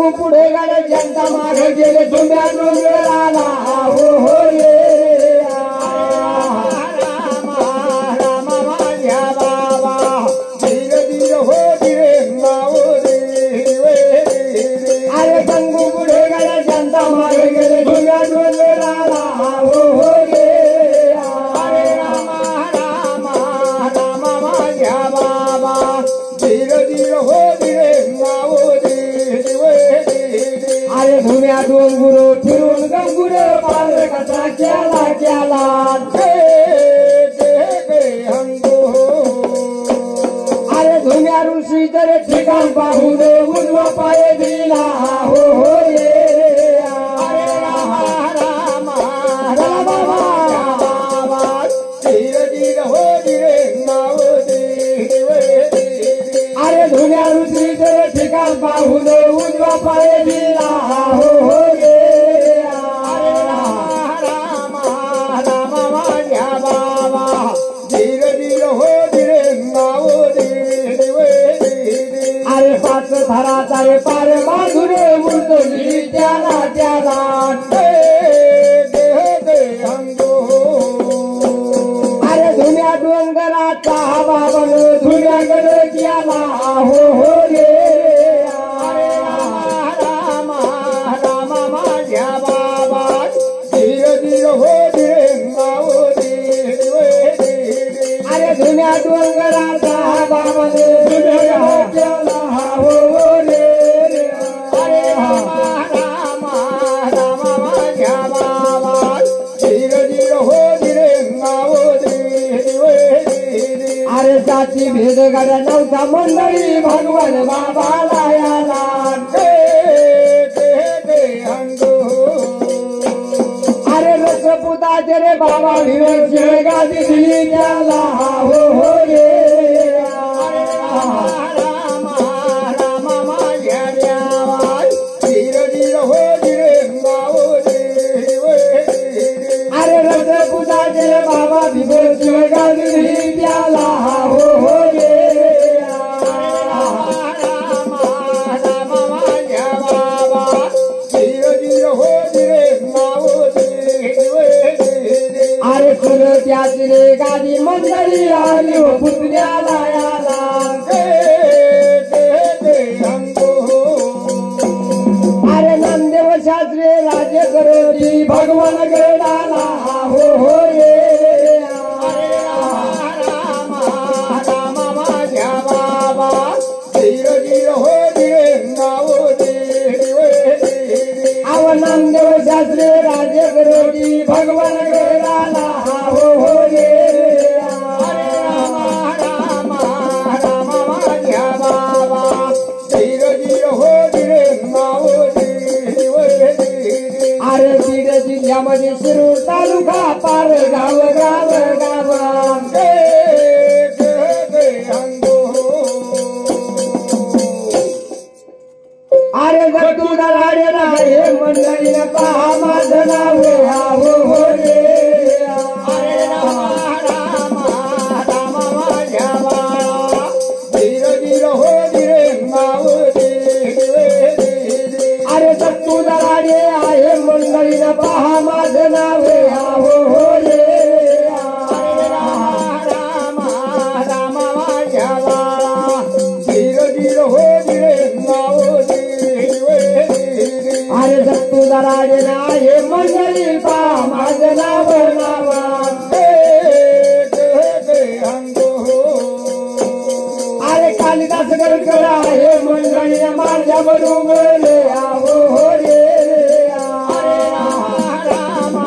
गंगू पुढे गाड्या जनता मागे गेले तुम्ही डोंगराला हो हो रे राम राम माझ्या बाबा धीर धीर हो धीरे माओ रे अरे गंगू पुढे गाड्या जनता मागे गेले तुम्ही डोंगराला हो हो रे अरे राम राम राम माझ्या बाबा धीर धीर हो धीरे माओ अरे धुम्या डोंगर फिरून गंगूर पार कसा केला केला अरे धुम्या ऋषी तर ठिकाण पाहून उजवा पाय दिला हो हो रे अरे राम राम राम बाबा धीर धीर हो धीरे माओ अरे धुम्या ऋषी तर ठिकाण पाहून उजवा पाय दिला हो हो रे अरे राम राम माझ्या बाबा धीर धीर हो धीरे माओ अरे पाच थराचा रे पार बाजूने उलटली त्याला त्याला अरे धुम्या डोंगराचा हवा बन धुम्याकडे गेला हो हो रे अरे राम राम माझ्या बाबा धीर धीर हो धीरे माओ अरे धुम्या डोंगराचा हवा बन धुम्याकडे गेला हो हो रे अरे राम राम माझ्या बाबा धीर धीर हो धीरे माओ अरे जाती भेद गाड्या नव्हता मंडळी भगवान बाबाला याला अरे रसपुताचे रे बाबा विवेक गादी दिली त्याला हो हो रे अरे राम राम माझ्या देवा धीर धीर हो धीरे माओ अरे रसपुताचे रे बाबा विवेक गादी दिली त्याला हो हो रे अरे सुन त्याची रे गादी मंडळी आली हो पुतण्याला याला अरे नामदेव शास्त्री राज्य करोजी भगवान गडाला हो हो रे अरे राम राम माझ्या बाबा धीर धीर हो धीरे माओ अव नामदेव शास्त्री राज्य करोजी भगवान गडाला हो हो रे अरे राम राम माझ्या बाबा धीर धीर हो धीरे माओ अरे बीड जिल्ह्यामध्ये शिरूर तालुका पार गाव गाव गाव अरे जर तुला राडे नाही मंडळीने पहा माझं नाव हो हो रे अरे राम राम माझ्या बाळा धीर धीर हो धीरे माओ अरे जर तुला राडे आहे मंडळीने पहा माझं नाव हो हो रे अरे राम राम माझ्या बाळा धीर धीर हो धीरे माओ अरे जत्तू दराडे नाही मंडळी पा माझं नाव नाव अरे कालिदास गडकड आहे मंडळी माझ्या बरोबर हो हो रे अरे राम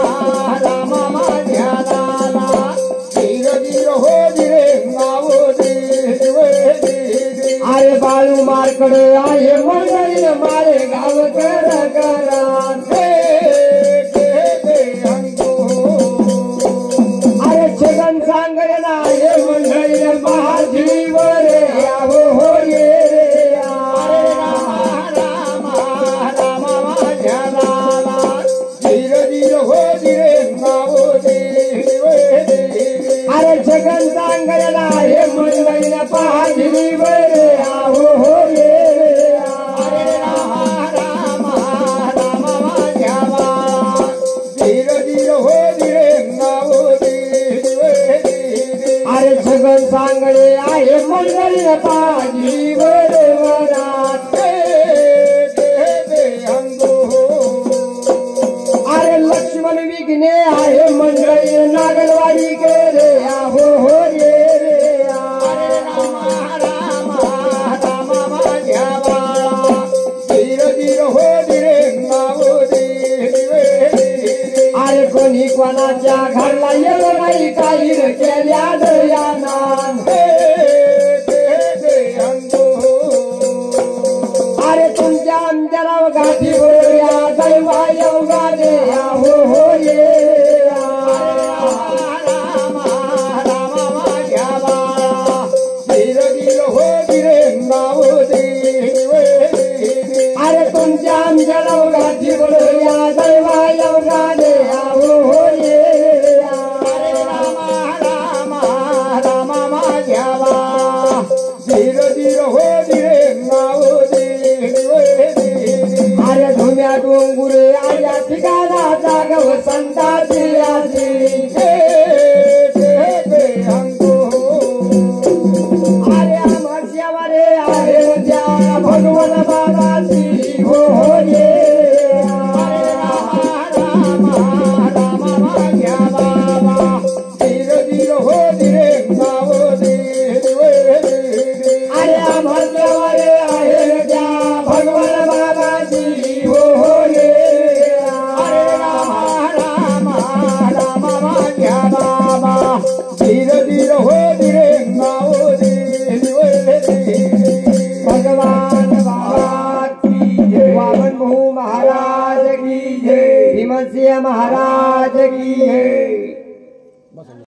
राम माझ्या दादा धीर धीर हो धीरे माओ अरे बाळू मारकड आहे मंडळी मारे गाव कर करा अरे छगन सांगरे नाही मंडळी महाजीवर हो हो रे अरे राम राम माझ्या दादा धीर धीर हो धीरे माओ अरे छगन सांगरे नाही मंडळी महाजीवर हो हो रे अरे राम पाजी वरवरात अरे लक्ष्मण विघ्ने आहे मंडळी नागलवाडी के रे हो हो रे रे अरे रामा रामा रामा माझ्या बाळा धीर धीर हो धीरे मावो अरे कोणी कोणाच्या घरला येत नाही काही केल्या दयाना अरे तुमच्या आमच्याला गाठी बोलूया दैवा योगा देया हो हो ये रामा रामा माझ्या बाळा धीर धीर हो धीरे मावो अरे तुमच्या आमच्याला गाठी बोलूया दैवा योगा देया हो हो ये रामा रामा रामा माझ्या बाळा धीर धीर हो धीरे मावो अरे धुम्या डोंगुरे आया ठिकाणा जागव संताची आजी अरे आमच्यावरे आहे त्या भगवान बाबाची हो हो ये रामा रामा रामा माझ्या बाबा धीर धीर हो धीरे मावो अरे आमच्यावरे आहे त्या भगवान बाबाची हो हो ये अरे रामा रामा रामा माझ्या बाबा धीर धीर हो धीरे मावो भगवान बाबा की जय वामन भाऊ महाराज की जय भीमसिंह महाराज की जय।